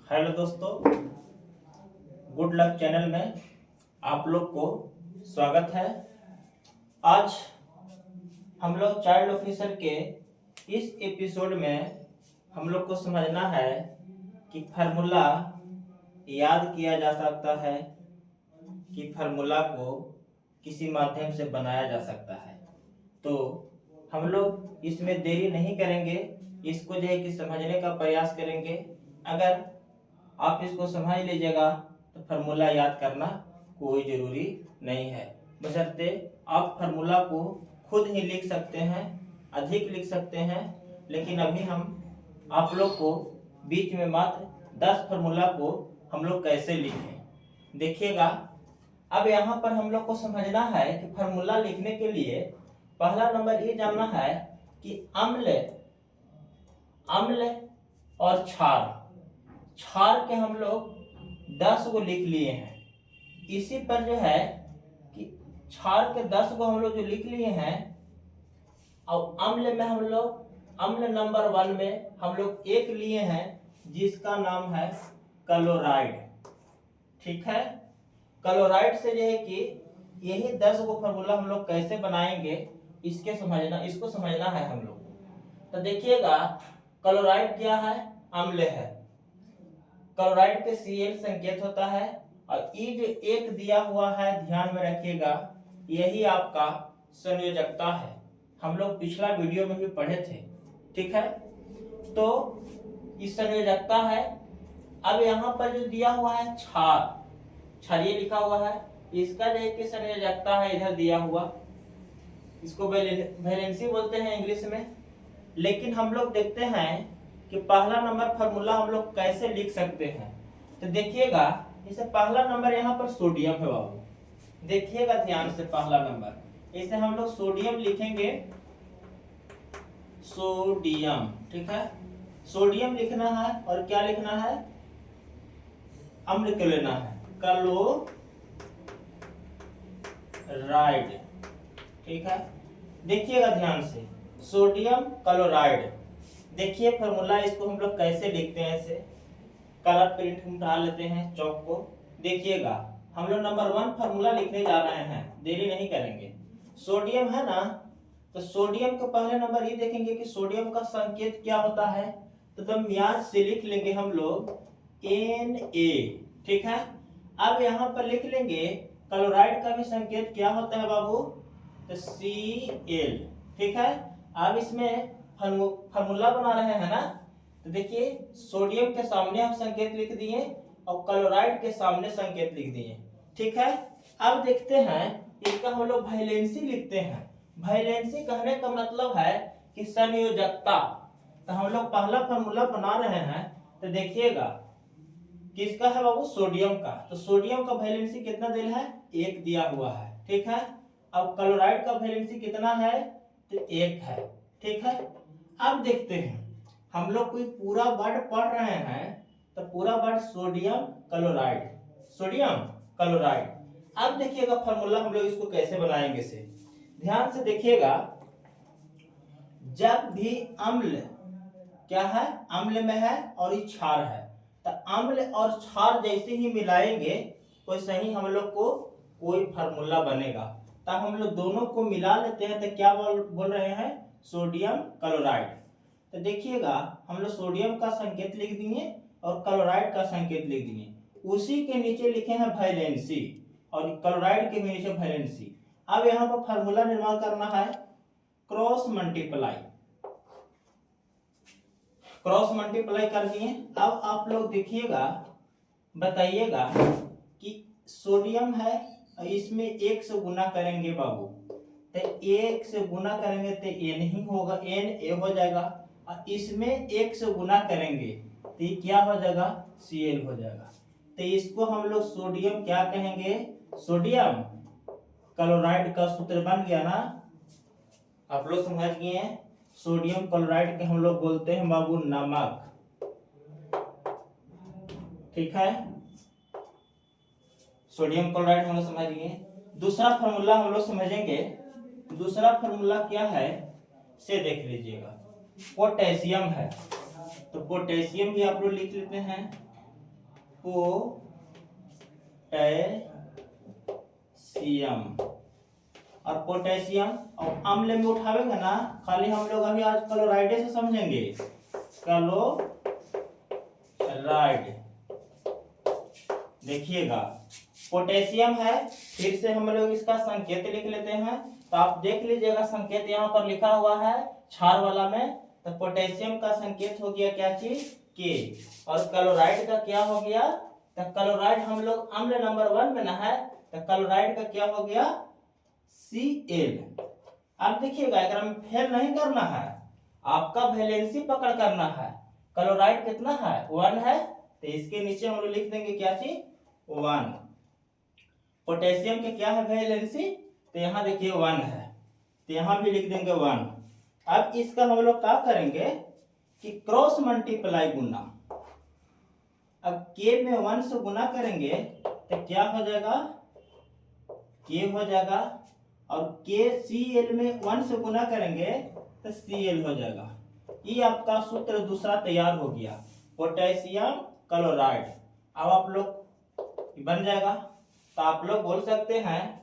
Hello दोस्तों, good luck channel में आप लोग को स्वागत है। आज हम लोग चाइल्ड ऑफिसर के इस एपिसोड में हम लोग को समझना है कि फार्मूला याद किया जा सकता है कि फार्मूला को किसी माध्यम से बनाया जा सकता है। तो हम लोग इसमें देरी नहीं करेंगे, इसको जो है कि समझने का प्रयास करेंगे। अगर आप इसको समझ लीजिएगा तो फार्मूला याद करना कोई जरूरी नहीं है, बशर्ते आप फार्मूला को खुद ही लिख सकते हैं, अधिक लिख सकते हैं। लेकिन अभी हम आप लोग को बीच में मात्र 10 फार्मूला को हम लोग कैसे लिखें देखिएगा। अब यहाँ पर हम लोग को समझना है कि फार्मूला लिखने के लिए पहला नंबर ये जानना है कि अम्ल और क्षार के हम लोग 10 को लिख लिए हैं। इसी पर जो है कि क्षार के 10 को हम लोग जो लिख लिए हैं, और अम्ल में हम लोग अम्ल नंबर 1 में हम लोग एक लिए हैं जिसका नाम है क्लोराइड। ठीक है, क्लोराइड से जो है कि यही 10 को फार्मूला हम लोग कैसे बनाएंगे इसको समझना है हम लोग। तो देखिएगा, क्लोराइड क्या है? अम्ल है। क्लोराइड के Cl संकेत होता है और ई जो एक दिया हुआ है, ध्यान में रखिएगा, यही आपका संयोजकता है। हम लोग पिछला वीडियो में भी पढ़े थे। ठीक है, तो इस संयोजकता है। अब यहाँ पर जो दिया हुआ है क्षारीय लिखा हुआ है, इसका जो एक संयोजकता है इधर दिया हुआ, इसको वैलेंसी बोलते हैं इंग्लिश में। लेकिन हम लोग देखते हैं कि पहला नंबर फार्मूला हम लोग कैसे लिख सकते हैं। तो देखिएगा, इसे पहला नंबर यहाँ पर सोडियम है बाबू, देखिएगा ध्यान से। पहला नंबर इसे हम लोग सोडियम लिखेंगे, सोडियम। ठीक है, सोडियम लिखना है और क्या लिखना है? अम्ल क्यों लेना है? क्लोराइड। ठीक है, देखिएगा ध्यान से, सोडियम क्लोराइड। देखिए फार्मूला, इसको हम लोग कैसे लिखते हैं। इसे कलर प्रिंट हम डाल लेते हैं चौक को। देखिएगा, हम लोग नंबर 1 फार्मूला लिखने जा रहे हैं, देरी नहीं करेंगे। सोडियम है ना, तो सोडियम के पहले नंबर ये देखेंगे कि सोडियम का संकेत क्या होता है। तो एकदम याद से लिख लेंगे हम लोग Na। ठीक है, अब यहाँ पर लिख लेंगे क्लोराइड का भी संकेत क्या होता है बाबू? तो Cl। ठीक है, अब इसमें फार्मूला बना रहे हैं ना, तो देखिए सोडियम के सामने हम संकेत लिख दिए और क्लोराइड के सामने संकेत लिख दिए। ठीक है, अब देखते हैं इसका हम लोग वैलेंसी लिखते हैं। वैलेंसी कहने का मतलब है कि संयोजकता। तो हम लोग पहला फार्मूला बना रहे हैं, तो देखिएगा किसका है बाबू? सोडियम का। तो सोडियम का वैलेंसी कितना दिया है? 1 दिया हुआ है। ठीक है, अब क्लोराइड का वैलेंसी कितना है? तो 1 है। ठीक है, अब देखते हैं, हम लोग कोई पूरा वर्ड पढ़ रहे हैं तो पूरा word sodium chloride, sodium chloride. अब देखिएगा फार्मूला हम लोग इसको कैसे बनाएंगे से ध्यान से देखिएगा। जब भी अम्ल क्या है? अम्ल में है और ये क्षार है, तो अम्ल और क्षार जैसे ही मिलाएंगे वैसे ही हम लोग को कोई फार्मूला बनेगा। तब हम लोग दोनों को मिला लेते हैं तो क्या बोल रहे हैं? Sodium chloride. तो देखिएगा, हम लोग सोडियम का संकेत लिख दिए और क्लोराइड का संकेत लिख दिए, उसी के नीचे लिखे हैं वैलेंसी और क्लोराइड के नीचे वैलेंसी। अब यहाँ पर फार्मूला निर्माण करना है, क्रॉस मल्टीप्लाई कर दिए। अब आप लोग देखिएगा, बताइएगा कि सोडियम है और इसमें 1 से गुना करेंगे बाबू, तो 1 से गुना करेंगे तो N ही होगा, Na हो जाएगा। और इसमें 1 से गुना करेंगे तो ये क्या हो जाएगा? Cl हो जाएगा। तो इसको हम लोग सोडियम क्या कहेंगे? सोडियम क्लोराइड का सूत्र बन गया ना, आप लोग समझ गए हैं। सोडियम क्लोराइड के हम लोग बोलते हैं बाबू नमक। ठीक है, सोडियम क्लोराइड हम लोग समझ गए। दूसरा फार्मूला हम लोग समझेंगे। दूसरा फार्मूला क्या है से देख लीजिएगा, पोटेशियम है। तो पोटेशियम भी आप लोग लिख लेते हैं, पोटेशियम। और पोटेशियम और अम्ल में उठावेंगे ना, खाली हम लोग अभी आज क्लोराइड से समझेंगे। क्लोराइड देखिएगा, पोटेशियम है, फिर से हम लोग इसका संकेत लिख लेते हैं। तो आप देख लीजिएगा, संकेत यहाँ पर लिखा हुआ है क्षार वाला में। तो पोटेशियम का संकेत हो गया क्या चीज, के। और क्लोराइड का क्या हो गया, तो क्लोराइड हम लोग अम्ल नंबर 1 में ना है, तो क्लोराइड का क्या हो गया, Cl। अब देखिएगा, अगर हम फेल नहीं करना है, आपका वैलेंसी पकड़ करना है। क्लोराइड कितना है, 1 है, तो इसके नीचे हम लोग लिख देंगे क्या चीज, 1। पोटेशियम के क्या है वैलेंसी, तो यहाँ देखिए 1 है, तो यहाँ भी लिख देंगे 1। अब इसका हम लोग क्या करेंगे कि क्रॉस मल्टीप्लाई गुना। अब के में 1 से गुना करेंगे तो क्या हो जाएगा, के हो जाएगा। और के Cl में 1 से गुना करेंगे तो Cl हो जाएगा। ये आपका सूत्र दूसरा तैयार हो गया, पोटेशियम क्लोराइड। अब आप लोग बन जाएगा। तो आप लोग बोल सकते हैं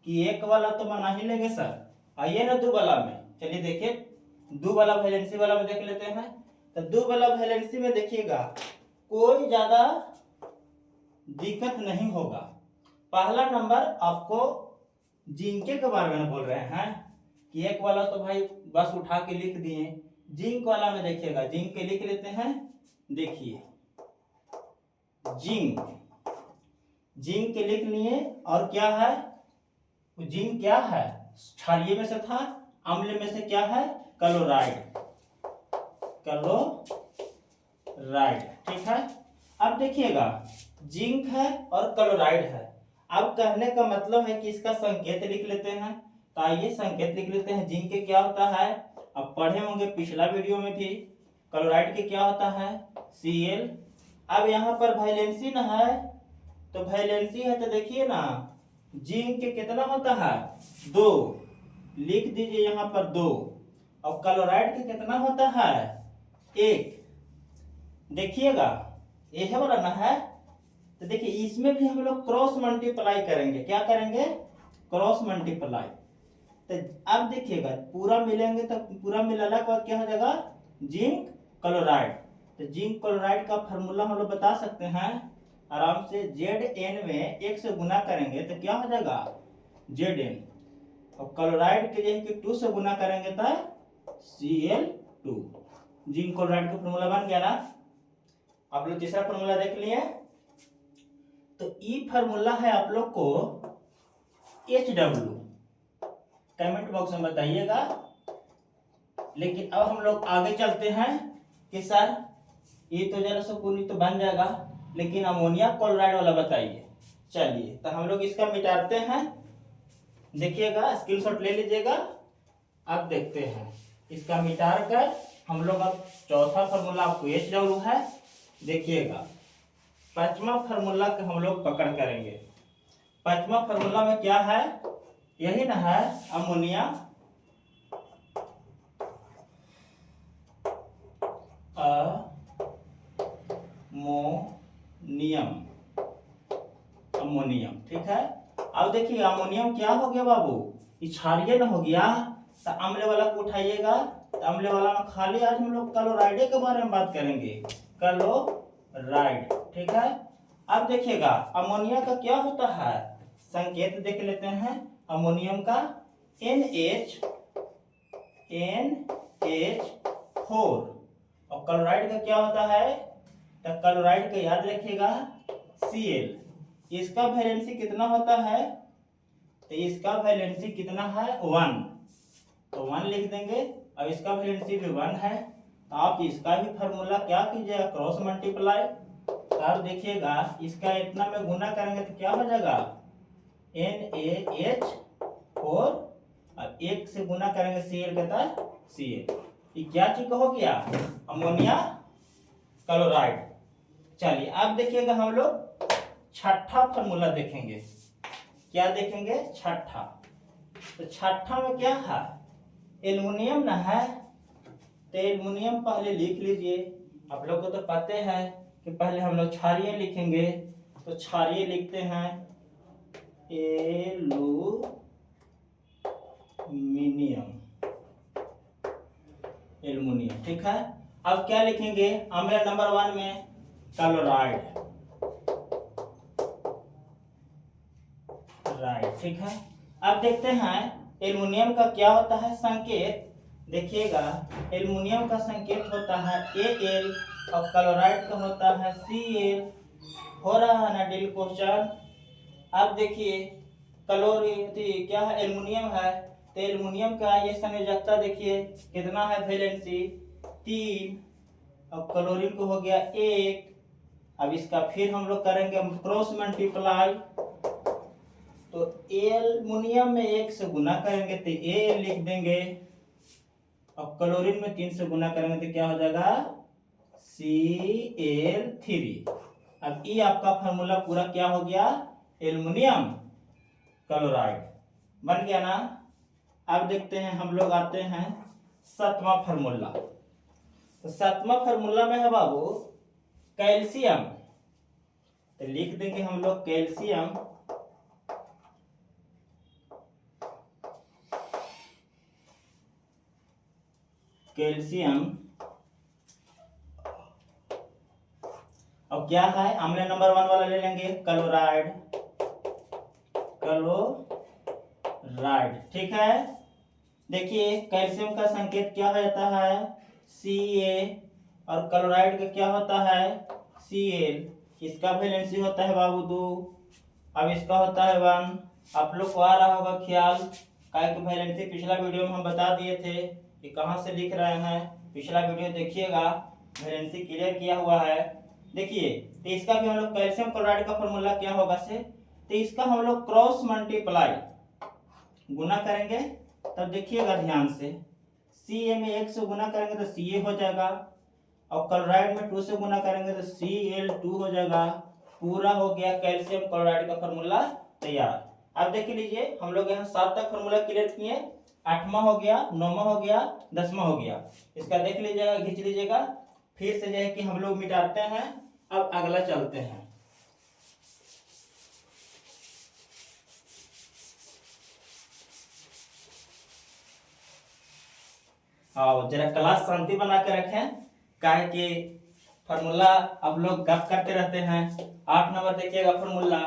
कि एक वाला तो बना ही लेंगे सर, आइए ना दो वाला में। चलिए देखिए, दो वाला वैलेंसी वाला में देख लेते हैं। तो दो वाला वैलेंसी में देखिएगा, कोई ज्यादा दिक्कत नहीं होगा। पहला नंबर आपको जिंक के बारे में बोल रहे हैं कि एक वाला तो भाई बस उठा के लिख दिए, जिंक वाला में देखिएगा, जिंक के लिख लेते हैं। देखिए जिंक, जिंक के लिख लिए। और क्या है, जिंक क्या है, क्षारीय में से था, अम्ल में से क्या है, क्लोराइड। क्लोराइड ठीक है। अब देखिएगा, जिंक है और क्लोराइड है। अब कहने का मतलब है कि इसका संकेत लिख लेते हैं। तो आइए संकेत लिख लेते हैं। जिंक के क्या होता है, अब पढ़े होंगे पिछला वीडियो में भी। क्लोराइड के क्या होता है, Cl। अब यहाँ पर वैलेंसी ना है, तो वैलेंसी है तो देखिए ना, जिंक के कितना होता है, 2, लिख दीजिए यहाँ पर 2। और क्लोराइड के कितना होता है, 1। देखिएगा यह वाला ना है, तो देखिए इसमें भी हम लोग क्रॉस मल्टीप्लाई करेंगे। क्या करेंगे, क्रॉस मल्टीप्लाई। तो अब देखिएगा पूरा मिलेंगे, तो पूरा मिलाने के बाद क्या हो जाएगा, जिंक क्लोराइड। तो जिंक क्लोराइड का फॉर्मूला हम लोग बता सकते हैं आराम से। Zn में 1 से गुना करेंगे तो क्या हो जाएगा, Zn। और क्लोराइड के लिए 2 से गुना करेंगे तो Cl2। जिंक क्लोराइड का फॉर्मूला बन गया ना। आप लोग तीसरा फॉर्मूला देख लिए। तो ई फॉर्मूला है आप लोग को HW, कमेंट बॉक्स में बताइएगा। लेकिन अब हम लोग आगे चलते हैं कि सर ये तो जरा सा पूरी तो बन जाएगा, लेकिन अमोनिया क्लोराइड वाला बताइए। चलिए तो हम लोग इसका मिटाते हैं। देखिएगा, स्क्रीनशॉट ले लीजिएगा। अब देखते हैं इसका मिटार कर हम लोग। अब चौथा फॉर्मूला आपको HW है। देखिएगा, पांचवा फॉर्मूला के हम लोग पकड़ करेंगे। पांचवा फॉर्मूला में क्या है, यही ना है, अमोनिया अमोनियम ठीक है। अब देखिए अमोनियम क्या हो गया बाबू, क्षारीय न हो गया। तो अम्ल वाला को उठाइएगा। तो अम्ल वाला में खाली आज हम लोग क्लोराइड के बारे में बात करेंगे, क्लोराइड ठीक है। अब देखिएगा अमोनिया का क्या होता है, संकेत देख लेते हैं। अमोनियम का NH4। और क्लोराइड का क्या होता है, तो क्लोराइड का याद रखिएगा Cl। इसका वैलेंसी कितना होता है, तो इसका वैलेंसी कितना है, 1। तो 1 लिख देंगे। अब इसका वैलेंसी भी 1 है। तो आप इसका भी फॉर्मूला क्या कीजिएगा, क्रॉस मल्टीप्लाई। अब देखिएगा इसका इतना में गुना करेंगे तो क्या हो जाएगा, NaH4। अब 1 से गुना करेंगे Cl कहता है Cl। ये क्या चीज हो गया, अमोनिया क्लोराइड। चलिए अब देखिएगा हम लोग छठा फॉर्मूला देखेंगे। क्या देखेंगे, छठा। तो छठा में क्या है, एल्युमिनियम ना है। तो एल्युमिनियम पहले लिख लीजिए, आप लोग को तो पता है कि पहले हम लोग क्षारीय लिखेंगे, तो क्षारीय लिखते हैं एल्युमिनियम, ठीक है। अब क्या लिखेंगे अम्ल नंबर 1 में, क्लोराइड, ठीक है। अब देखते हैं एल्युमिनियम का क्या होता है संकेत। देखिएगा एल्युमिनियम का संकेत होता है Al और क्लोराइड का होता है Cl। हो रहा है ना डील क्वेश्चन। अब देखिए क्या है, एल्युमिनियम है, तो एल्युमिनियम का ये संयोजकता देखिए कितना है, वैलेंसी 3, और क्लोरीन को हो गया 1। अब इसका फिर हम लोग करेंगे क्रॉस मल्टीप्लाई, तो एल्युमिनियम में 1 से गुना करेंगे तो Al लिख देंगे, और क्लोरीन में 3 से गुना करेंगे तो क्या हो जाएगा Cl3। अब ये आपका फार्मूला पूरा क्या हो गया, एल्युमिनियम क्लोराइड बन गया ना। अब देखते हैं हम लोग आते हैं 7वां फार्मूला। तो 7वां फार्मूला में है बाबू कैल्शियम, तो लिख देंगे हम लोग कैल्शियम, और क्या है अम्ल नंबर 1 वाला ले लेंगे क्लोराइड, ठीक है। देखिए कैल्शियम का संकेत क्या हो जाता है Ca, और क्लोराइड का क्या होता है Cl। इसका वैलेंसी होता है बाबू 2, अब इसका होता है 1। आप लोग को आ रहा होगा ख्याल, काय की वैलेंसी पिछला वीडियो में हम बता दिए थे कि कहाँ से लिख रहे हैं, पिछला वीडियो देखिएगा, वैलेंसी क्लियर किया हुआ है। देखिए तो इसका भी हम लोग कैल्शियम क्लोराइड का फॉर्मूला क्या होगा से, तो इसका हम लोग क्रॉस मल्टीप्लाई गुना करेंगे, तब देखिएगा ध्यान से, Ca में 1 से गुना करेंगे तो Ca हो जाएगा, और क्लोराइड में 2 से गुना करेंगे तो Cl2 हो जाएगा। पूरा हो गया कैल्शियम क्लोराइड का फॉर्मूला तैयार। अब देख लीजिए हम लोग यहाँ 7 तक फॉर्मूला क्लियर किए, 8वां हो गया, 9वां हो गया, 10वां हो गया। इसका देख लीजिएगा, खींच लीजिएगा, फिर से जो है कि हम लोग मिटाते हैं। अब अगला चलते हैं, हाँ जरा क्लास शांति बना के रखें, काहे कि फॉर्मूला आप लोग गप करते रहते हैं। 8 नंबर देखिएगा फॉर्मूला,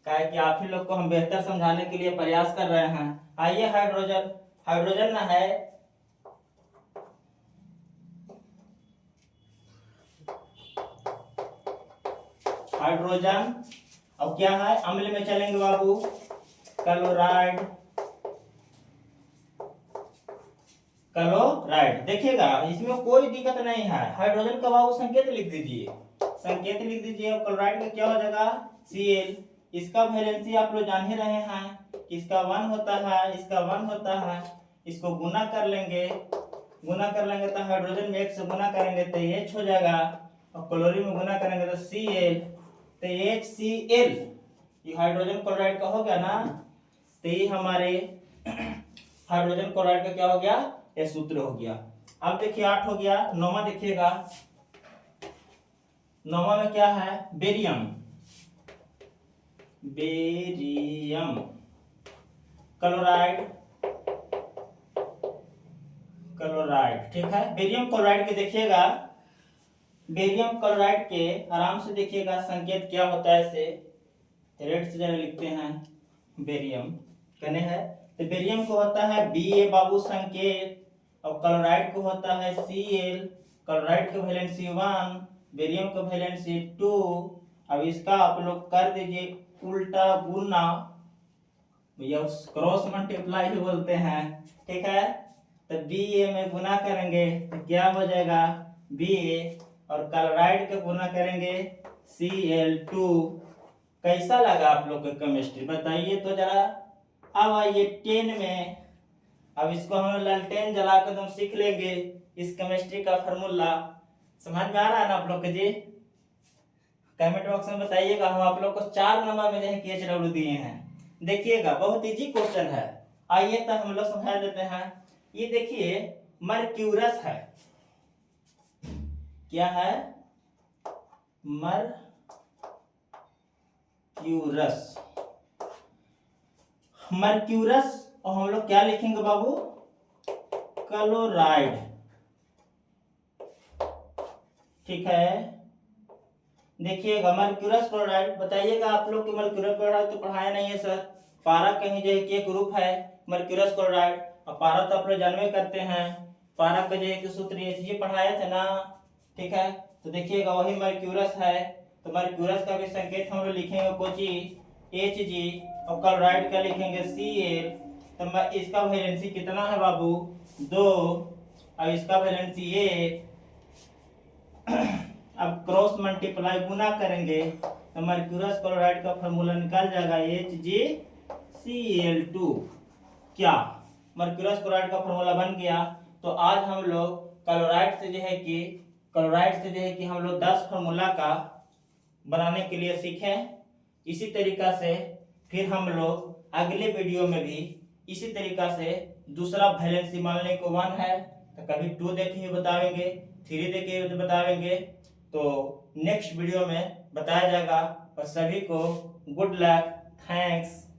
काहे कि आप ही लोग को हम बेहतर समझाने के लिए प्रयास कर रहे हैं। आइए हाइड्रोजन, हाइड्रोजन ना है हाइड्रोजन, अब क्या है अम्ल में चलेंगे बाबू, क्लोराइड, देखिएगा इसमें कोई दिक्कत नहीं है। हाइड्रोजन का बाबू संकेत लिख दीजिए, संकेत लिख दीजिए, और क्लोराइड का क्या हो जाएगा Cl। इसका वैलेंसी आप लोग जान ही रहे हैं, इसका 1 होता है, इसका 1 होता है। इसको गुना कर लेंगे, तो हाइड्रोजन में 1 से गुना करेंगे तो H हो जाएगा, और क्लोरीन में गुना करेंगे तो Cl, तो HCl। ये हाइड्रोजन क्लोराइड का हो गया ना, तो ये हमारे हाइड्रोजन क्लोराइड का क्या हो गया, ये सूत्र हो गया। अब देखिए 8 हो गया, 9वां देखिएगा, 9वां में क्या है बेरियम, क्लोराइड, ठीक है। बेरियम क्लोराइड के देखिएगा, बेरियम क्लोराइड के आराम से देखिएगा संकेत क्या होता है, इसे रेड से जरा लिखते हैं, बेरियम कहने है, तो बेरियम को होता है Ba बाबू संकेत, और क्लोराइड को होता है Cl। क्लोराइड का वैलेंसी 1, बेरियम का वैलेंसी 2। अब इसका आप लोग कर दीजिए उल्टा गुना, या क्रॉस मल्टीप्लाई भी बोलते हैं, ठीक है। तो Ba में गुना करेंगे तो क्या हो जाएगा Ba, और क्लोराइड का गुना करेंगे Cl2। कैसा लगा आप लोग का केमिस्ट्री बताइए तो जरा। अब आइए 10 में, अब इसको हम लालटेन जलाकर हम सीख लेंगे इस केमिस्ट्री का फॉर्मूला। समझ में आ रहा है ना आप लोग के जी, कमेंट बॉक्स में बताइएगा। हम आप लोग को 4 नंबर में जो है KHW दिए हैं, देखिएगा बहुत इजी क्वेश्चन है। आइए तो हम लोग समझा देते हैं। ये देखिए मर्क्यूरस है, क्या है मर्क्यूरस। मर्क्यूरस और हम लोग क्या लिखेंगे बाबू, क्लोराइड। ठीक है, देखिएगा मर्क्यूरस क्लोराइड। बताइएगा आप लोग कि मर्क्यूरस क्लोराइड तो पढ़ाया नहीं है सर। पारा कहीं जो है कि एक ग्रुप है मर्क्यूरस क्लोराइड, और पारा तो आप लोग जानवे करते हैं, पारा का जो है कि सूत्र ये पढ़ाया था ना। ठीक है, तो देखिएगा वही मर्क्यूरस है, तो मर्क्यूरस का भी संकेत हम लोग लिखेंगे कोची Hg, और क्लोराइड का लिखेंगे Cl। तो इसका वैलेंसी कितना है बाबू, 2, और इसका वैलेंसी 1। अब क्रॉस मल्टीप्लाई गुना करेंगे तो मर्क्यूरस क्लोराइड का फार्मूला निकल जाएगा HgCl2। क्या मर्क्यूरस क्लोराइड का फार्मूला बन गया। तो आज हम लोग क्लोराइड से जो है कि हम लोग 10 फार्मूला का बनाने के लिए सीखें। इसी तरीका से फिर हम लोग अगले वीडियो में भी इसी तरीका से दूसरा वैलेंसी मान लें को 1 है तो कभी 2 देखे हुए बताएंगे, 3 देखे हुए बताएंगे, तो नेक्स्ट वीडियो में बताया जाएगा। और सभी को गुड लक, थैंक्स।